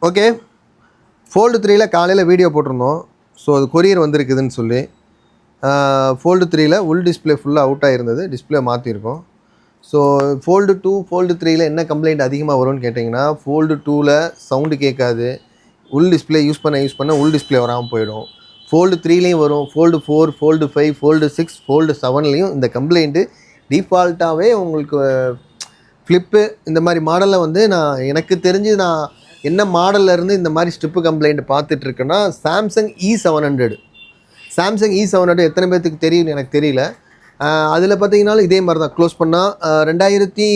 Okay, fold 3ல காலையில் video போட்டிருந்தோம். So அது கொரியர் வந்திருக்குதுன்னு சொல்லி. ஃபோல்டு 3ல உள் டிஸ்பிளே ஃபுல்லாக அவுட் ஆகிருந்தது. டிஸ்பிளே மாற்றிருக்கோம். ஸோ ஃபோல்டு 2 ஃபோல்டு 3ல என்ன கம்ப்ளைண்ட் அதிகமாக வரும்னு கேட்டிங்கன்னா, ஃபோல்டு 2ல சவுண்டு கேட்காது. உள் டிஸ்பிளே யூஸ் பண்ண உள் டிஸ்பிளே வராமல் போயிடும். ஃபோல்டு 3லேயும் வரும். ஃபோல்டு 4 ஃபோல்டு 5 ஃபோல்டு 6 ஃபோல்டு 7லேயும் இந்த கம்ப்ளைண்ட்டு டிஃபால்ட்டாகவே உங்களுக்கு ஃப்ளிப்பு இந்த மாதிரி மாடலில் வந்து எனக்கு தெரிஞ்சு நான் என்ன மாடலில் இருந்து இந்த மாதிரி ஸ்ட்ரிப்பு கம்ப்ளைண்ட் பார்த்துட்ருக்கேன்னா சாம்சங் E700. சாம்சங் E700 எத்தனை பேர்த்துக்கு தெரியும்னு எனக்கு தெரியல. அதில் பார்த்தீங்கன்னாலும் இதே மாதிரி தான் க்ளோஸ் பண்ணால் 2002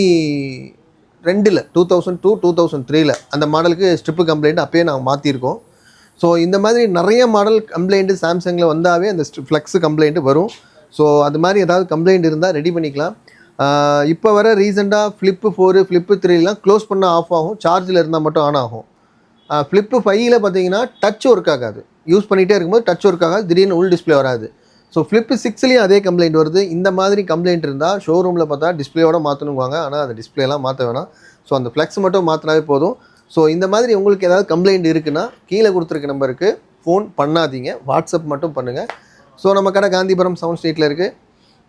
2003ல் அந்த மாடலுக்கு ஸ்ட்ரிப்பு கம்ப்ளைண்ட் அப்போயே நாங்கள் மாற்றிருக்கோம். ஸோ இந்த மாதிரி நிறைய மாடல் கம்ப்ளைண்ட்டு சாம்சங்கில் வந்தாவே அந்த ஃப்ளெக்ஸு கம்ப்ளைண்ட்டு வரும். ஸோ அது மாதிரி ஏதாவது கம்ப்ளைண்ட் இருந்தால் ரெடி பண்ணிக்கலாம். இப்போ வர ரீசெண்டாக ஃப்ளிப்பு 4 ஃப்ளிப்பு 3லாம் க்ளோஸ் பண்ணால் ஆஃப் ஆகும், சார்ஜில் இருந்தால் மட்டும் ஆன் ஆகும். ஃப்ளிப்பு 5ல் பார்த்தீங்கன்னா டச் ஒர்க் ஆகாது. யூஸ் பண்ணிகிட்டே இருக்கும்போது டச் ஒர்க் ஆகாது, திடீர்னு உள் டிஸ்பிளே வராது. ஸோ ஃப்ளிப்பு 6லேயும் அதே கம்ப்ளைண்ட் வருது. இந்த மாதிரி கம்ப்ளைண்ட் இருந்தால் ஷோரூமில் பார்த்தா டிஸ்பிளேயோட மாற்றணுங்குவாங்க. ஆனால் அந்த டிஸ்பிளேலாம் மாற்ற வேணாம். ஸோ அந்த ஃப்ளெக்ஸ் மட்டும் மாற்றினாவே போதும். ஸோ இந்த மாதிரி உங்களுக்கு ஏதாவது கம்ப்ளைண்ட் இருக்குன்னா கீழே கொடுத்துருக்க நம்பருக்கு ஃபோன் பண்ணாதீங்க, வாட்ஸ்அப் மட்டும் பண்ணுங்கள். ஸோ நம்ம கடை காந்திபுரம் சவுண்ட் ஸ்ட்ரீட்டில் இருக்குது.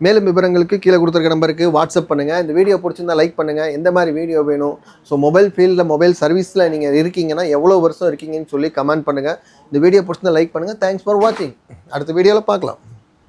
மேலும் விவரங்களுக்கு கீழே கொடுத்துருக்க நம்பருக்கு வாட்ஸ்அப் பண்ணுங்கள். இந்த வீடியோ பிடிச்சிருந்தால் லைக் பண்ணுங்கள். எந்த மாதிரி வீடியோ வேணும், ஸோ மொபைல் ஃபீல்டில் மொபைல் சர்வீஸில் நீங்கள் இருக்கீங்கன்னா எவ்வளோ வருஷம் இருக்கீங்கன்னு சொல்லி கமெண்ட் பண்ணுங்கள். இந்த வீடியோ பிடிச்சிருந்தால் லைக் பண்ணுங்கள். தேங்க்ஸ் ஃபார் வாட்சிங். அடுத்த வீடியோவில் பார்க்கலாம்.